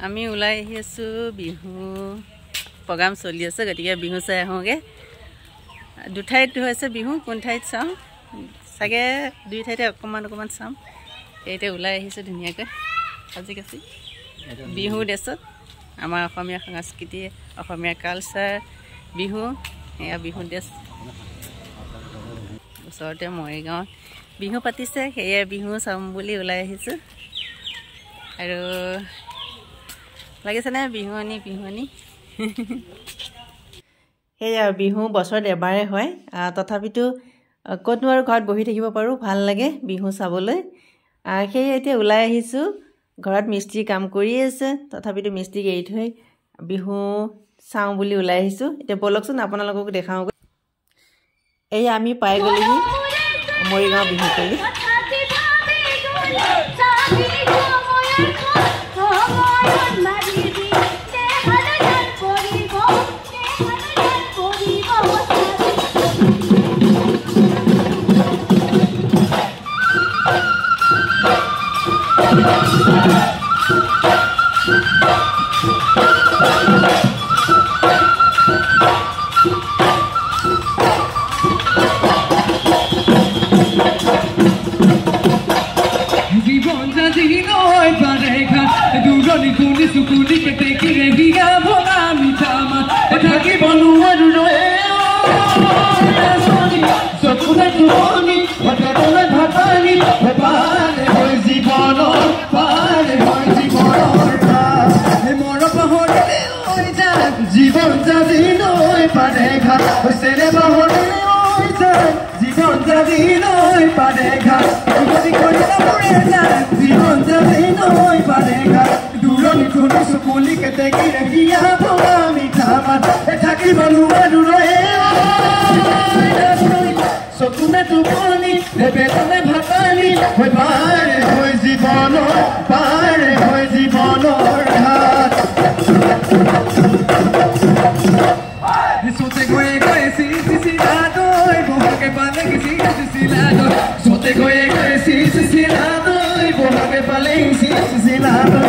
আমি ওলাই আহি আছোঁ বিহু প্ৰগ্ৰাম চলি আছে গতিকে বিহু চাই আহোঁগৈ দুঠাইত হৈছে বিহু কোন ঠাইত চাওঁ চাগে দুই ঠাইতে অকণমান চাম এইতে ওলাই আহিছোঁ ধুনীয়াকৈ সাজি কাচি বিহু ড্ৰেছত আমাৰ অসমীয়া সংস্কৃতি অসমীয়া কালচাৰ বিহু এয়া বিহু ড্ৰেছ ওচৰতে মৰিগাঁৱত বিহু পাতিছে সেয়ে বিহু চাম বুলি ওলাই আহিছোঁ আৰু লাগিছেনে বিহুৱনী সেয়া বিহু বছৰত এবাৰে হয় তথাপিতো ক'তনো আৰু ঘৰত বহি থাকিব পাৰোঁ ভাল লাগে বিহু চাবলৈ সেয়ে এতিয়া ওলাই আহিছোঁ ঘৰত মিস্ত্ৰী কাম কৰি আছে তথাপিতো মিস্ত্ৰীক এৰি থৈ বিহু চাওঁ বুলি ওলাই আহিছোঁ এতিয়া বলকচোন আপোনালোকক দেখাওঁ এই আমি পাই গ'লোহি Morigaon Bihutoli Sukuni que te quiere diga bola mi chama eta ki bonu aru roe soni sokuna tuni bhatane bhatani pare hoy jibonor he mor bahore oi ja jibon jadi noi pare kha sere bahore oi ja jibon jadi noi pare kha kodi kodi na pore ja jibon jadi noi pare kha Duroni tuni sukuli que te quiere guía bola mi chama eta ki bonu aru roe sokuna tuni bhetane bhatani pare hoy jibonor ghat sote goe si lado boha ke pale si lado sote goe si lado boha ke pale si lado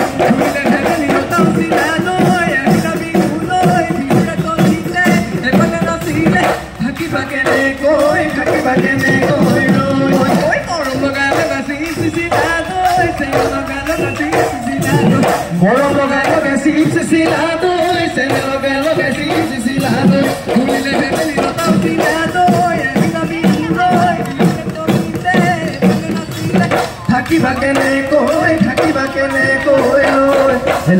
Moro logalo que si lado, se logalo que si lado, le le no tan silado, y vida vivo, Thaki bakene koi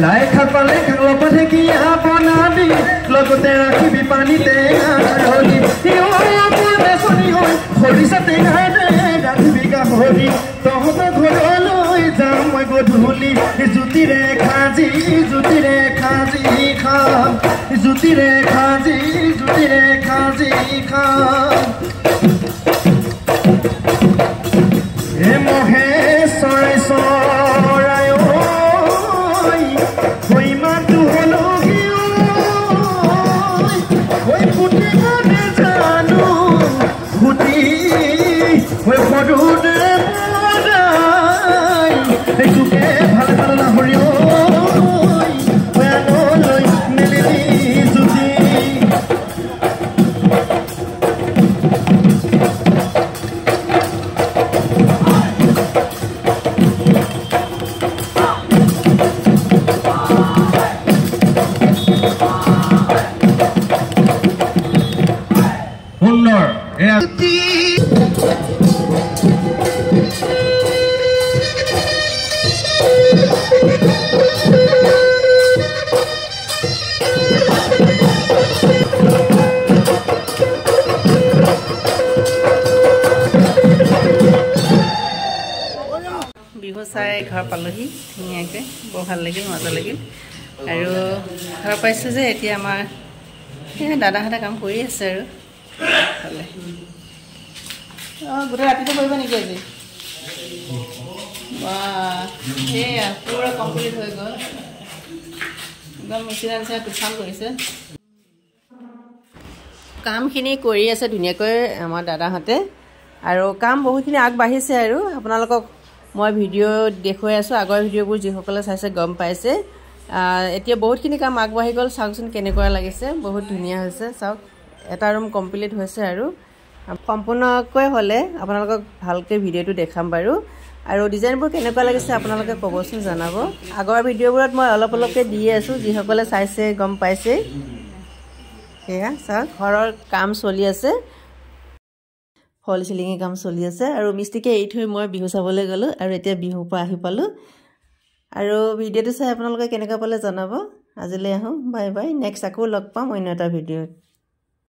lai khapale khalo pade ki apanami logote rakhibi pani te aroni oi apune soni hoi hori sate gane rakhibi ga hori tohota ghoroloi jam moi godhuli juti re khaji kha juti re khaji kha e mohe sorai sorai oi koi ma tu holo hiu koi puti gane janu puti koi podu de morai etuke bhal na hori oi ano loi nelili juti Bihu চাই ঘৰ পালোহি ধুনীয়াকৈ বৰ ভাল লাগিল মজা লাগিল আৰু ঘৰ পাইছোঁ যে এতিয়া আমাৰ দাদাহঁতে কাম কৰি আছে আৰু ভালে গোটেই ৰাতিটো কৰিব নেকি আজি সেয়া পুৰা কমপ্লিট হৈ গ'ল একদম মেচিন আনিছে তুফান কৰিছে কামখিনি কৰি আছে ধুনীয়াকৈ আমাৰ দাদাহঁতে আৰু কাম বহুতখিনি আগবাঢ়িছে আৰু আপোনালোকক মই ভিডিঅ' দেখুৱাই আছোঁ আগৰ ভিডিঅ'বোৰ যিসকলে চাইছে গম পাইছে এতিয়া বহুতখিনি কাম আগবাঢ়ি গ'ল চাওকচোন কেনেকুৱা লাগিছে বহুত ধুনীয়া হৈছে চাওক এটা ৰুম কমপ্লিট হৈছে আৰু সম্পূৰ্ণকৈ হ'লে আপোনালোকক ভালকৈ ভিডিঅ'টো দেখাম বাৰু আৰু ডিজাইনবোৰ কেনেকুৱা লাগিছে আপোনালোকে ক'বচোন জনাব আগৰ ভিডিঅ'বোৰত মই অলপ অলপকৈ দি আছোঁ যিসকলে চাইছে গম পাইছে সেয়া চাওক ঘৰৰ কাম চলি আছে ফল চিলিঙি কাম চলি আছে আৰু মিস্ত্ৰীকে এৰি থৈ মই বিহু চাবলৈ গ'লোঁ আৰু এতিয়া বিহুৰ পৰা আহি পালোঁ আৰু ভিডিঅ'টো চাই আপোনালোকে কেনেকুৱা পালে জনাব আজিলৈ আহোঁ বাই বাই নেক্সট আকৌ লগ পাম অন্য এটা ভিডিঅ'ত